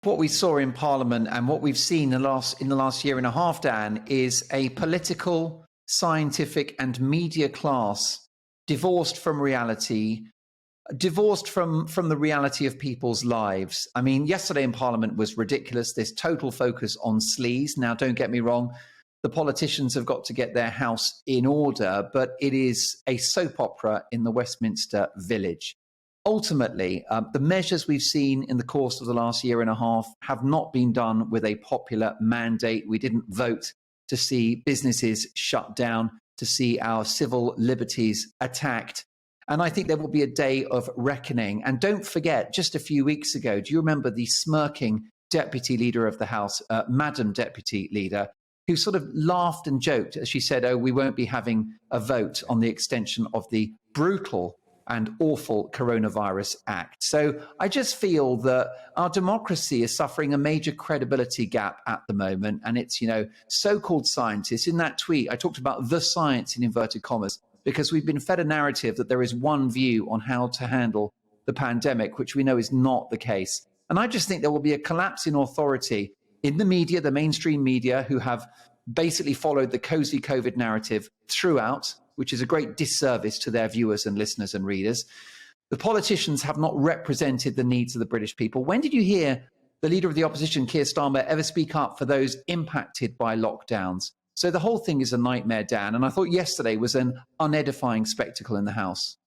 What we saw in Parliament and what we've seen in the last year and a half, Dan, is a political, scientific and media class divorced from reality, divorced from the reality of people's lives. I mean, yesterday in Parliament was ridiculous, this total focus on sleaze. Now, don't get me wrong, the politicians have got to get their house in order, but it is a soap opera in the Westminster Village. Ultimately, the measures we've seen in the course of the last year and a half have not been done with a popular mandate. We didn't vote to see businesses shut down, to see our civil liberties attacked. And I think there will be a day of reckoning. And don't forget, just a few weeks ago, do you remember the smirking Deputy Leader of the House, Madam Deputy Leader, who sort of laughed and joked as she said, oh, we won't be having a vote on the extension of the brutal and awful Coronavirus Act. So I just feel that our democracy is suffering a major credibility gap at the moment. And it's, so-called scientists. In that tweet, I talked about the science in inverted commas, because we've been fed a narrative that there is one view on how to handle the pandemic, which we know is not the case. And I just think there will be a collapse in authority in the media, the mainstream media, who have basically followed the cozy COVID narrative throughout, which is a great disservice to their viewers and listeners and readers. The politicians have not represented the needs of the British people. When did you hear the leader of the opposition, Keir Starmer, ever speak up for those impacted by lockdowns? So the whole thing is a nightmare, Dan. And I thought yesterday was an unedifying spectacle in the House.